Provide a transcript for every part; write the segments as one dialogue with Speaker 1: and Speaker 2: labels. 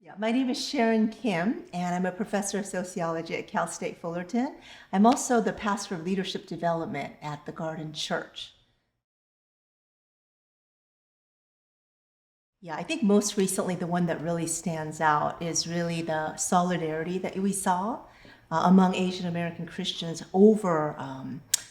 Speaker 1: Yeah, my name is Sharon Kim, and I'm a professor of sociology at Cal State Fullerton. I'm also the pastor of leadership development at the Garden Church. Yeah, I think most recently the one that really stands out is really the solidarity that we saw among Asian American Christians over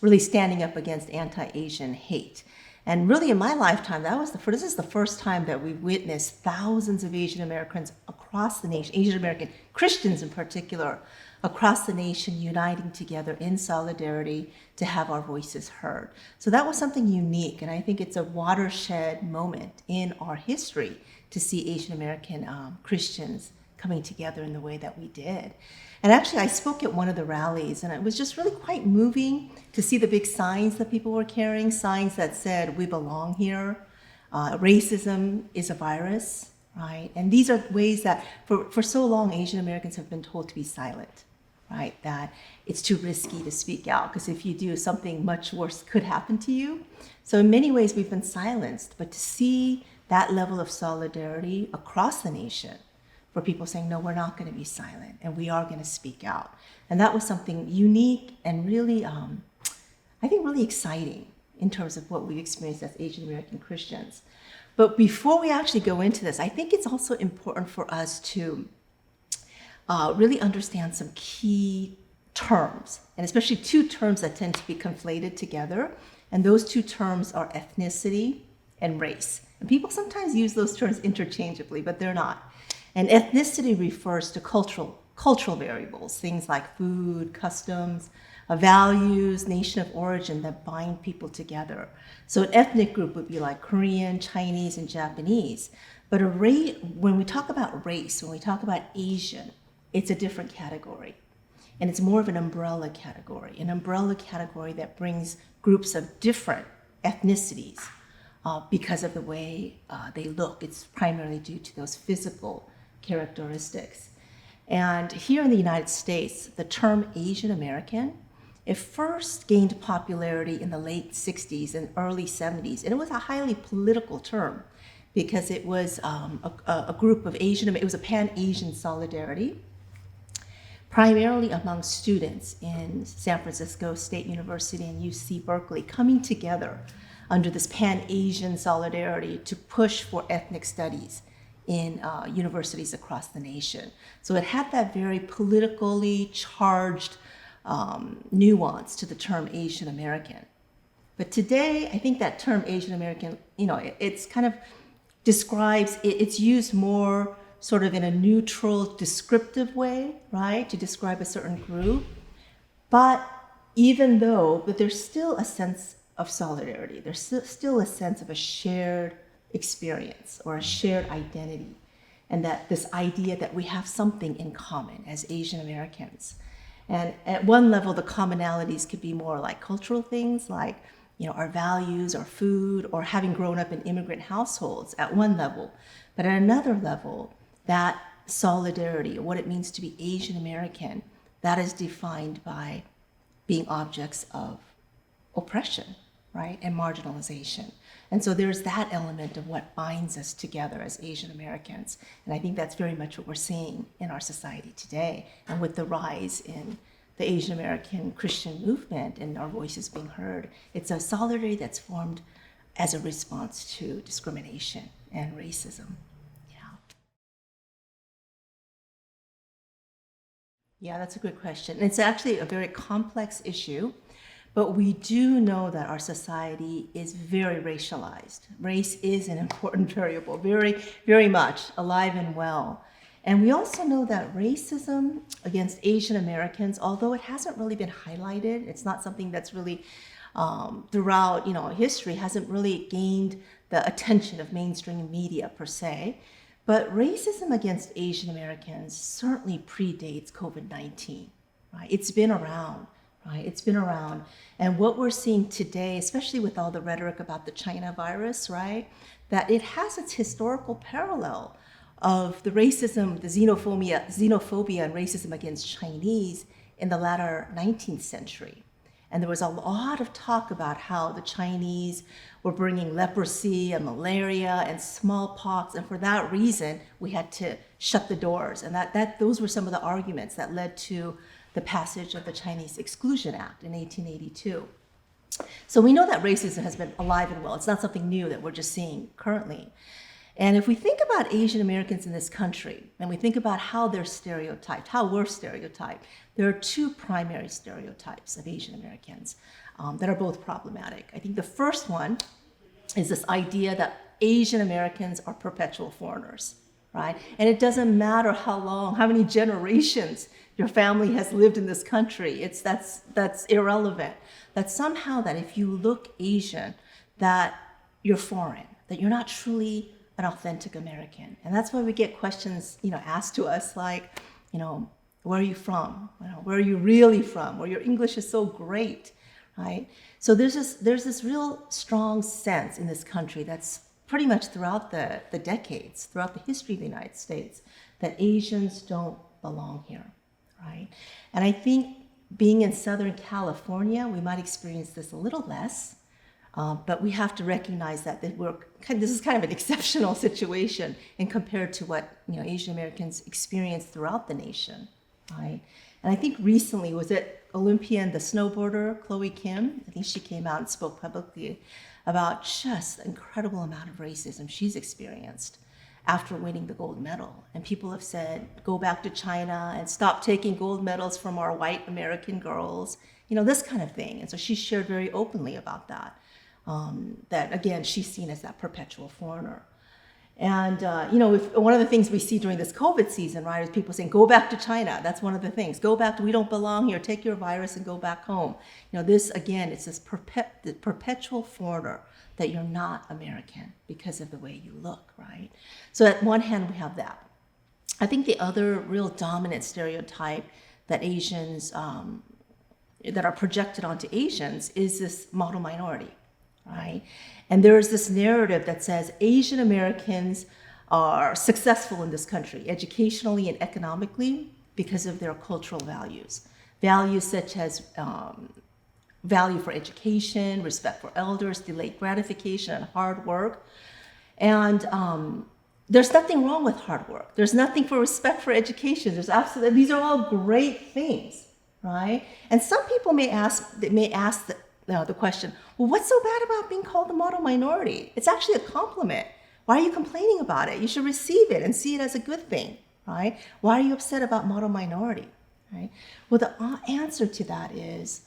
Speaker 1: really standing up against anti-Asian hate. And really, in my lifetime, this is the first time that we witnessed thousands of Asian Americans across the nation, Asian American Christians in particular, across the nation uniting together in solidarity to have our voices heard. So that was something unique, and I think it's a watershed moment in our history to see Asian American Christians coming together in the way that we did. And actually, I spoke at one of the rallies, and it was just really quite moving to see the big signs that people were carrying, signs that said, "We belong here," "Racism is a virus," right? And these are ways that for so long, Asian Americans have been told to be silent, right? That it's too risky to speak out, because if you do, something much worse could happen to you. So in many ways, we've been silenced, but to see that level of solidarity across the nation, for people saying, no, we're not going to be silent, and we are going to speak out. And that was something unique and really, I think, really exciting in terms of what we've experienced as Asian American Christians. But before we actually go into this, I think it's also important for us to really understand some key terms, and especially two terms that tend to be conflated together. And those two terms are ethnicity and race. And people sometimes use those terms interchangeably, but they're not. And ethnicity refers to cultural variables, things like food, customs, values, nation of origin that bind people together. So an ethnic group would be like Korean, Chinese, and Japanese. But when we talk about race, when we talk about Asian, it's a different category. And it's more of an umbrella category that brings groups of different ethnicities because of the way they look. It's primarily due to those physical characteristics. And here in the United States, the term Asian American, it first gained popularity in the late 60s and early 70s. And it was a highly political term because it was a group of it was a pan-Asian solidarity, primarily among students in San Francisco State University and UC Berkeley, coming together under this pan-Asian solidarity to push for ethnic studies in universities across the nation. So it had that very politically charged nuance to the term Asian American. But today, I think that term Asian American, it's kind of describes, it's used more sort of in a neutral, descriptive way, right, to describe a certain group. But there's still a sense of solidarity. There's still a sense of a shared experience or a shared identity, and that this idea that we have something in common as Asian Americans. And at one level, the commonalities could be more like cultural things, like our values, our food, or having grown up in immigrant households at one level. But at another level, that solidarity, or what it means to be Asian American, that is defined by being objects of oppression, right, and marginalization. And so there's that element of what binds us together as Asian Americans. And I think that's very much what we're seeing in our society today. And with the rise in the Asian American Christian movement and our voices being heard, it's a solidarity that's formed as a response to discrimination and racism. Yeah, that's a good question. And it's actually a very complex issue. But we do know that our society is very racialized. Race is an important variable, very, very much alive and well. And we also know that racism against Asian Americans, although it hasn't really been highlighted, it's not something that's really throughout history, hasn't really gained the attention of mainstream media per se. But racism against Asian Americans certainly predates COVID-19, right? It's been around. Right? It's been around. And what we're seeing today, especially with all the rhetoric about the China virus, right, that it has its historical parallel of the racism, the xenophobia and racism against Chinese in the latter 19th century. And there was a lot of talk about how the Chinese were bringing leprosy and malaria and smallpox, and for that reason, we had to shut the doors. And those were some of the arguments that led to the passage of the Chinese Exclusion Act in 1882. So we know that racism has been alive and well. It's not something new that we're just seeing currently. And if we think about Asian Americans in this country, and we think about how they're stereotyped, how we're stereotyped, there are two primary stereotypes of Asian Americans that are both problematic. I think the first one is this idea that Asian Americans are perpetual foreigners, right? And it doesn't matter how long, how many generations your family has lived in this country. That's irrelevant. That somehow that if you look Asian, that you're foreign, that you're not truly an authentic American. And that's why we get questions, asked to us like, where are you from? Where are you really from? Or your English is so great, right? So there's this real strong sense in this country that's pretty much throughout the decades, throughout the history of the United States, that Asians don't belong here, right? And I think being in Southern California, we might experience this a little less, but we have to recognize that this is kind of an exceptional situation and compared to what Asian Americans experience throughout the nation, right? And I think recently, was it Olympian, the snowboarder, Chloe Kim? I think she came out and spoke publicly about just the incredible amount of racism she's experienced after winning the gold medal. And people have said, go back to China and stop taking gold medals from our white American girls, this kind of thing. And so she shared very openly about that. That again, she's seen as that perpetual foreigner. And, one of the things we see during this COVID season, right, is people saying, go back to China. That's one of the things. Go back we don't belong here. Take your virus and go back home. This, again, it's this perpetual foreigner that you're not American because of the way you look, right? So at one hand, we have that. I think the other real dominant stereotype that Asians, that are projected onto Asians is this model minority, right? And there is this narrative that says Asian Americans are successful in this country, educationally and economically, because of their cultural values. Values such as value for education, respect for elders, delayed gratification, and hard work. And there's nothing wrong with hard work. There's nothing for respect for education. These are all great things, right? And some people may ask the question, well, what's so bad about being called the model minority? It's actually a compliment. Why are you complaining about it? You should receive it and see it as a good thing, right? Why are you upset about model minority, right? Well, the answer to that is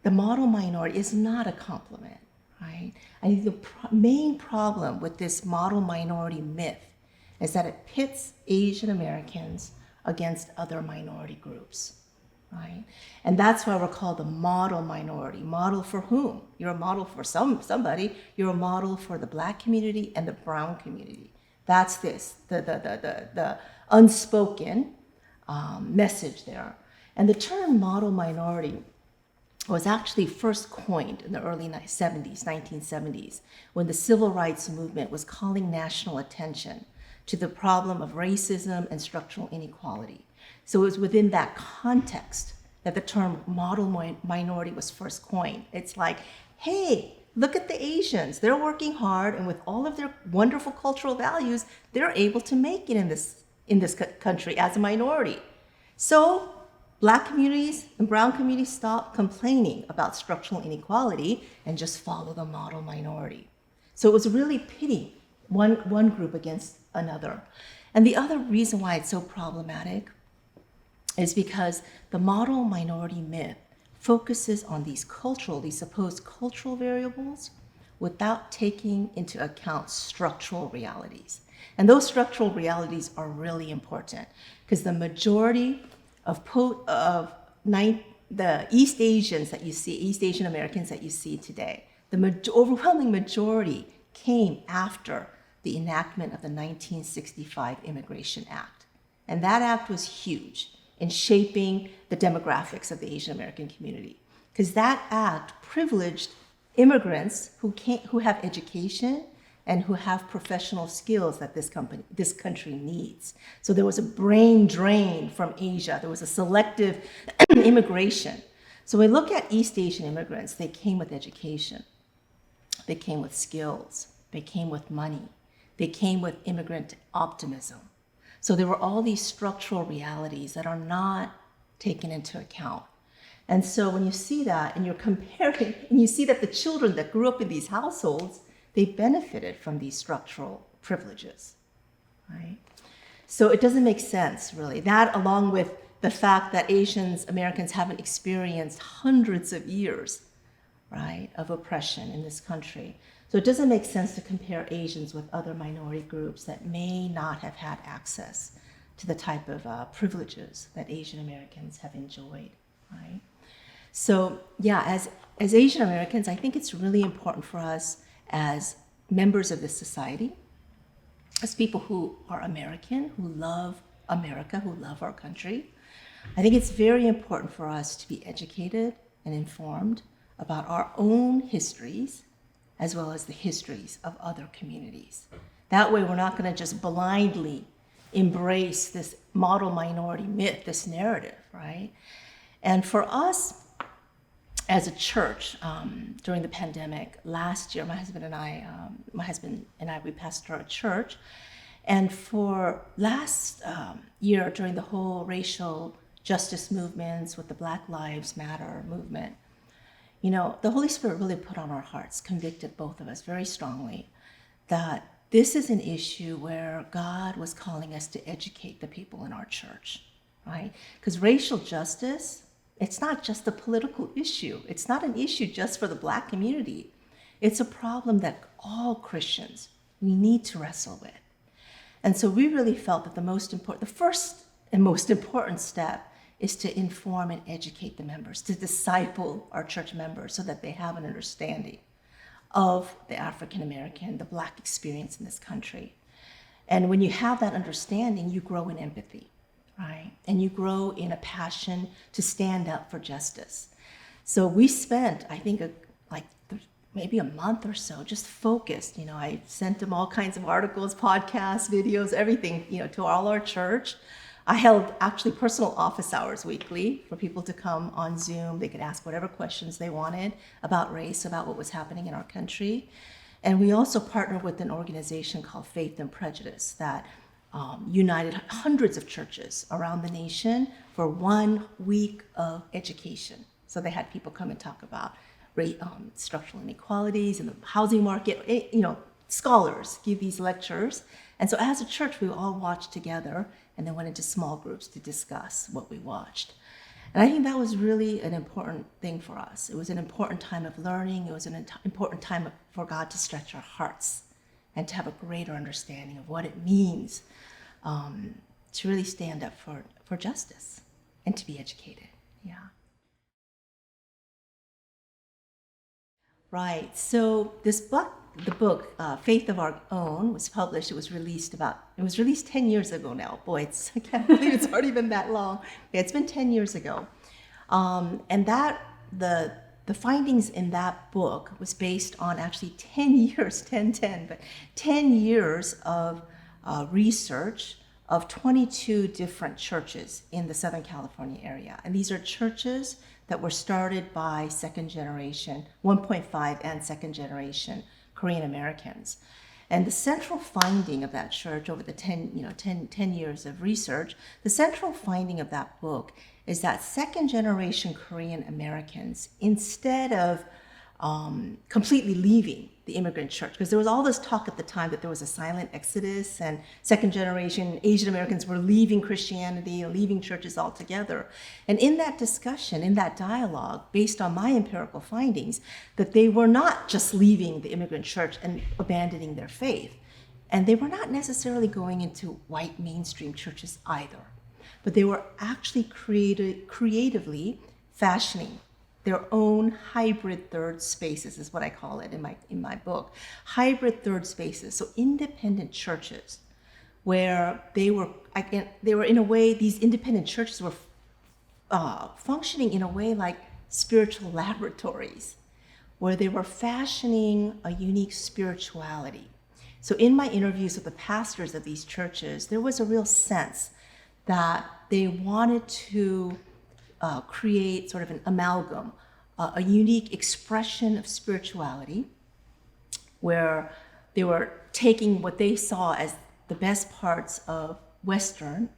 Speaker 1: the model minority is not a compliment, right? I think the main problem with this model minority myth is that it pits Asian Americans against other minority groups, right? And that's why we're called the model minority. Model for whom? You're a model for somebody. You're a model for the Black community and the brown community. That's the unspoken message there. And the term model minority was actually first coined in the early 1970s, when the civil rights movement was calling national attention to the problem of racism and structural inequality. So it was within that context that the term model minority was first coined. It's like, hey, look at the Asians. They're working hard, and with all of their wonderful cultural values, they're able to make it in this country as a minority. So Black communities and brown communities stop complaining about structural inequality and just follow the model minority. So it was really pitting one group against another. And the other reason why it's so problematic is because the model minority myth focuses on these supposed cultural variables without taking into account structural realities. And those structural realities are really important because the majority of the East Asian Americans that you see today, the overwhelming majority came after the enactment of the 1965 Immigration Act. And that act was huge in shaping the demographics of the Asian American community, because that act privileged immigrants who have education and who have professional skills that this country needs. So there was a brain drain from Asia. There was a selective immigration. So when we look at East Asian immigrants, they came with education, they came with skills, they came with money, they came with immigrant optimism. So there were all these structural realities that are not taken into account. And so when you see that and you're comparing, and you see that the children that grew up in these households, they benefited from these structural privileges, right? So it doesn't make sense, really. That, along with the fact that Asians, Americans haven't experienced hundreds of years, right, of oppression in this country. So it doesn't make sense to compare Asians with other minority groups that may not have had access to the type of privileges that Asian Americans have enjoyed, right? So yeah, as Asian Americans, I think it's really important for us as members of this society, as people who are American, who love America, who love our country, I think it's very important for us to be educated and informed about our own histories, as well as the histories of other communities. That way, we're not going to just blindly embrace this model minority myth, this narrative, right? And for us, as a church, during the pandemic, last year, my husband and I, we pastored a church. And for last year, during the whole racial justice movements with the Black Lives Matter movement, you know, the Holy Spirit really put on our hearts, convicted both of us very strongly, that this is an issue where God was calling us to educate the people in our church, right? Because racial justice, it's not just a political issue. It's not an issue just for the Black community. It's a problem that all Christians, we need to wrestle with. And so we really felt that the first and most important step is to inform and educate the members, to disciple our church members so that they have an understanding of the African American, the Black experience in this country. And when you have that understanding, you grow in empathy, right? And you grow in a passion to stand up for justice. So we spent, I think, maybe a month or so just focused. You know, I sent them all kinds of articles, podcasts, videos, everything, you know, to all our church. I held actually personal office hours weekly for people to come on Zoom. They could ask whatever questions they wanted about race, about what was happening in our country. And we also partnered with an organization called Faith and Prejudice that united hundreds of churches around the nation for 1 week of education. So they had people come and talk about structural inequalities in the housing market. You know, scholars give these lectures. And so as a church, we all watched together and then went into small groups to discuss what we watched. And I think that was really an important thing for us. It was an important time of learning. It was an important time for God to stretch our hearts and to have a greater understanding of what it means to really stand up for justice and to be educated. Yeah. Right. So this book, the book, Faith of Our Own, was published. It was released 10 years ago now. Boy, I can't believe it's already been that long. Yeah, it's been 10 years ago. And that, the findings in that book was based on actually 10 years of research of 22 different churches in the Southern California area. And these are churches that were started by second generation, 1.5 and second generation Korean Americans. And the central finding of that church over the 10 years of research, the central finding of that book is that second generation Korean Americans, instead of completely leaving the immigrant church, because there was all this talk at the time that there was a silent exodus and second generation Asian Americans were leaving Christianity and leaving churches altogether. And in that discussion, in that dialogue, based on my empirical findings, that they were not just leaving the immigrant church and abandoning their faith. And they were not necessarily going into white mainstream churches either, but they were actually creatively fashioning their own hybrid third spaces, is what I call it in my book. Hybrid third spaces, so independent churches, where they were in a way, these independent churches were functioning in a way like spiritual laboratories, where they were fashioning a unique spirituality. So in my interviews with the pastors of these churches, there was a real sense that they wanted to create sort of an amalgam, a unique expression of spirituality, where they were taking what they saw as the best parts of Western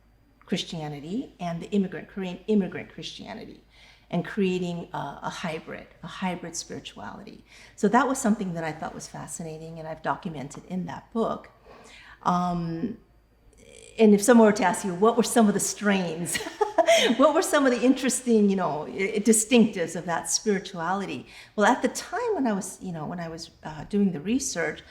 Speaker 1: Christianity and the Korean immigrant Christianity, and creating a hybrid spirituality. So that was something that I thought was fascinating, and I've documented in that book. And if someone were to ask you, what were some of the strains? What were some of the interesting, distinctives of that spirituality? Well, at the time when I was doing the research,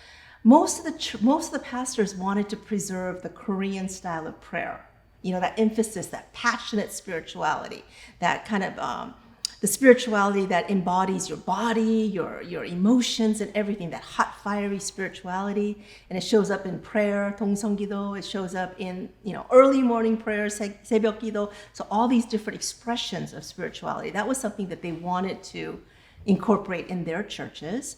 Speaker 1: most of the pastors wanted to preserve the Korean style of prayer. That emphasis, that passionate spirituality, that kind of the spirituality that embodies your body, your emotions and everything, that hot, fiery spirituality. And it shows up in prayer, 동성기도, it shows up in, early morning prayer, 새벽기도. So all these different expressions of spirituality, that was something that they wanted to incorporate in their churches.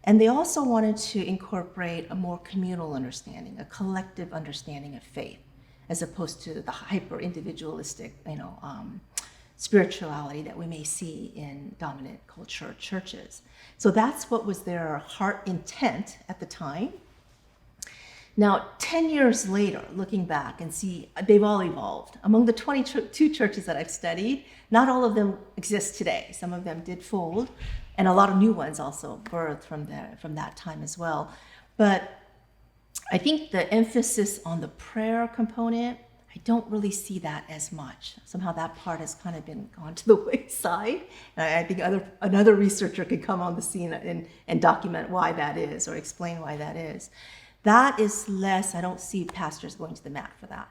Speaker 1: And they also wanted to incorporate a more communal understanding, a collective understanding of faith, as opposed to the hyper-individualistic, spirituality that we may see in dominant culture churches. So that's what was their heart intent at the time. Now, 10 years later, looking back and see, they've all evolved. Among the 22 churches that I've studied, not all of them exist today. Some of them did fold, and a lot of new ones also birthed from that time as well. But I think the emphasis on the prayer component, I don't really see that as much. Somehow that part has kind of been gone to the wayside. And I think another researcher could come on the scene and document why that is, or explain why that is. That is less, I don't see pastors going to the mat for that.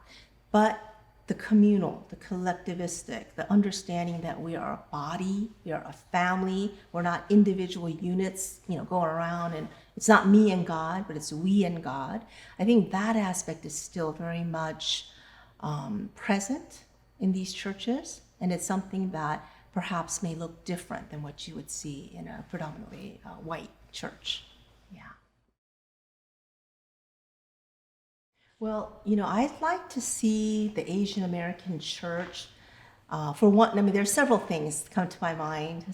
Speaker 1: But the communal, the collectivistic, the understanding that we are a body, we are a family, we're not individual units, going around, and it's not me and God, but it's we and God. I think that aspect is still very much present in these churches, and it's something that perhaps may look different than what you would see in a predominantly white church. Yeah. Well, I'd like to see the Asian American church, for one, there's several things that come to my mind,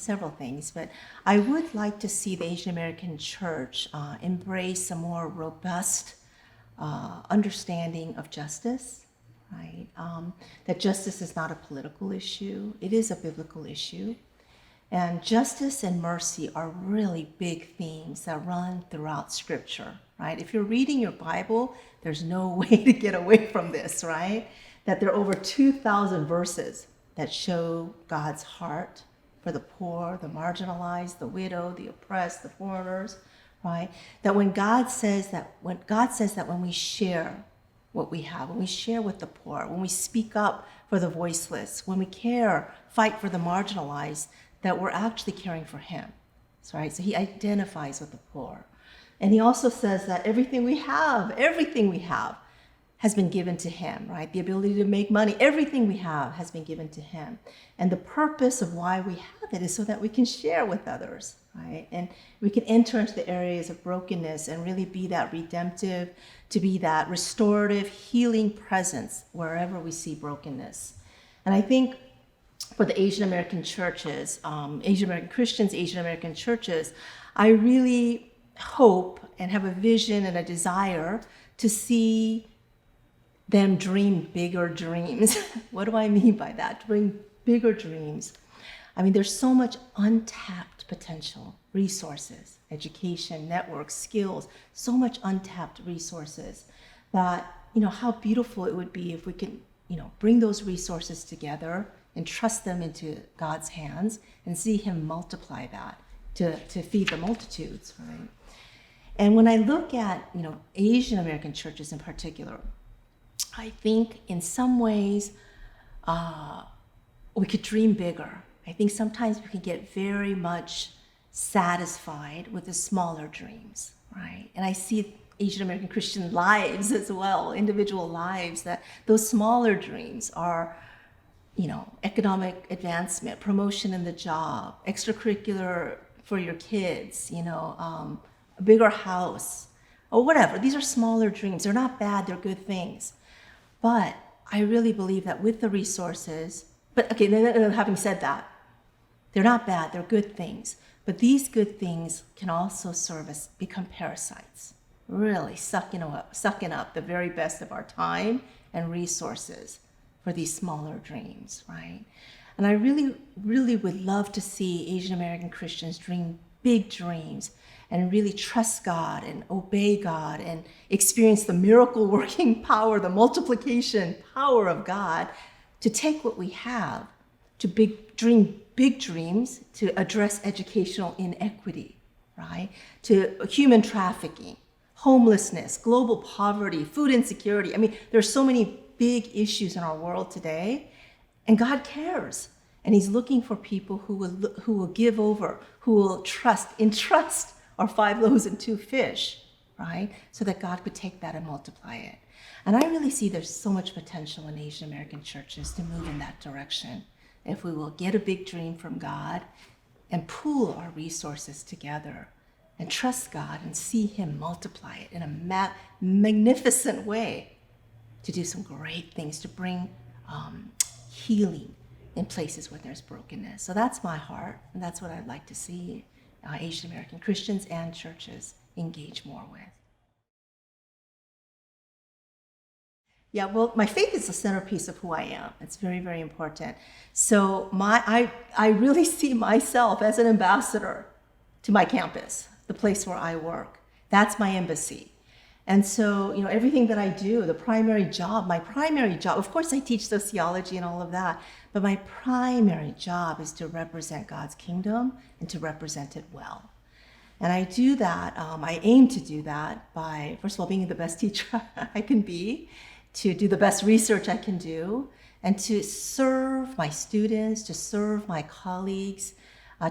Speaker 1: but I would like to see the Asian American church embrace a more robust understanding of justice. Right? That justice is not a political issue, it is a biblical issue. And justice and mercy are really big themes that run throughout Scripture, right? If you're reading your Bible, there's no way to get away from this, right? That there are over 2,000 verses that show God's heart for the poor, the marginalized, the widow, the oppressed, the foreigners, right? That when God says that when we share what we have, when we share with the poor, when we speak up for the voiceless, when we fight for the marginalized, that we're actually caring for him, right? So he identifies with the poor. And he also says that everything we have has been given to him, right? The ability to make money, everything we have has been given to him. And the purpose of why we have it is so that we can share with others, right? And we can enter into the areas of brokenness and really be that redemptive, to be that restorative, healing presence wherever we see brokenness. And I think for the Asian American churches, Asian American Christians, Asian American churches, I really hope and have a vision and a desire to see them dream bigger dreams. What do I mean by that? Dream bigger dreams. There's so much untapped potential, resources, education, networks, skills, so much untapped resources that, how beautiful it would be if we could, bring those resources together and trust them into God's hands and see him multiply that to feed the multitudes, right? And when I look at, Asian American churches in particular, I think in some ways we could dream bigger. I think sometimes we can get very much satisfied with the smaller dreams, right? And I see Asian American Christian lives as well, individual lives, that those smaller dreams are, economic advancement, promotion in the job, extracurricular for your kids, a bigger house, or whatever. These are smaller dreams. They're not bad, they're good things. But I really believe that with the resources But okay, then having said that, they're not bad, they're good things. But these good things can also serve as become parasites, really sucking up the very best of our time and resources for these smaller dreams, right? And I really, really would love to see Asian American Christians dream big dreams and really trust God and obey God and experience the miracle working power, the multiplication power of God to take what we have to dream big dreams to address educational inequity, right? To human trafficking, homelessness, global poverty, food insecurity. I mean, there's so many big issues in our world today, and God cares. And he's looking for people who will give over, who will entrust our 5 loaves and 2 fish, right? So that God could take that and multiply it. And I really see there's so much potential in Asian American churches to move in that direction. If we will get a big dream from God and pool our resources together and trust God and see him multiply it in a magnificent way to do some great things, to bring healing in places where there's brokenness. So that's my heart, and that's what I'd like to see Asian American Christians and churches engage more with. Yeah, well, my faith is the centerpiece of who I am. It's very, very important. So I really see myself as an ambassador to my campus, the place where I work. That's my embassy. And so, everything that I do, my primary job, of course I teach sociology and all of that, but my primary job is to represent God's kingdom and to represent it well. And I do that, I aim to do that by, first of all, being the best teacher I can be, to do the best research I can do, and to serve my students, to serve my colleagues,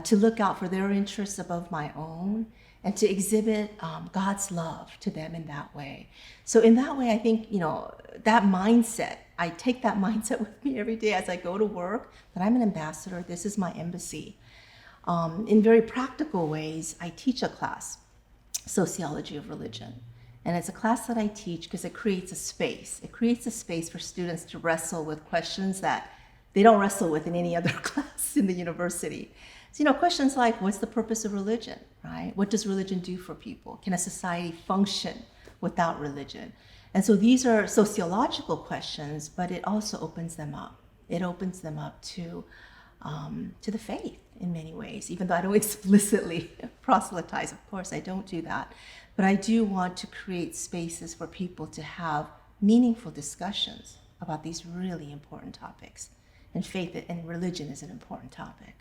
Speaker 1: to look out for their interests above my own, and to exhibit God's love to them in that way. So in that way, I think, that mindset, I take that mindset with me every day as I go to work, that I'm an ambassador, this is my embassy. In very practical ways, I teach a class, Sociology of Religion. And it's a class that I teach because it creates a space. It creates a space for students to wrestle with questions that they don't wrestle with in any other class in the university. So, questions like, what's the purpose of religion, right? What does religion do for people? Can a society function without religion? And so these are sociological questions, but it also opens them up. It opens them up to the faith in many ways, even though I don't explicitly proselytize. Of course, I don't do that. But I do want to create spaces for people to have meaningful discussions about these really important topics. And faith and religion is an important topic.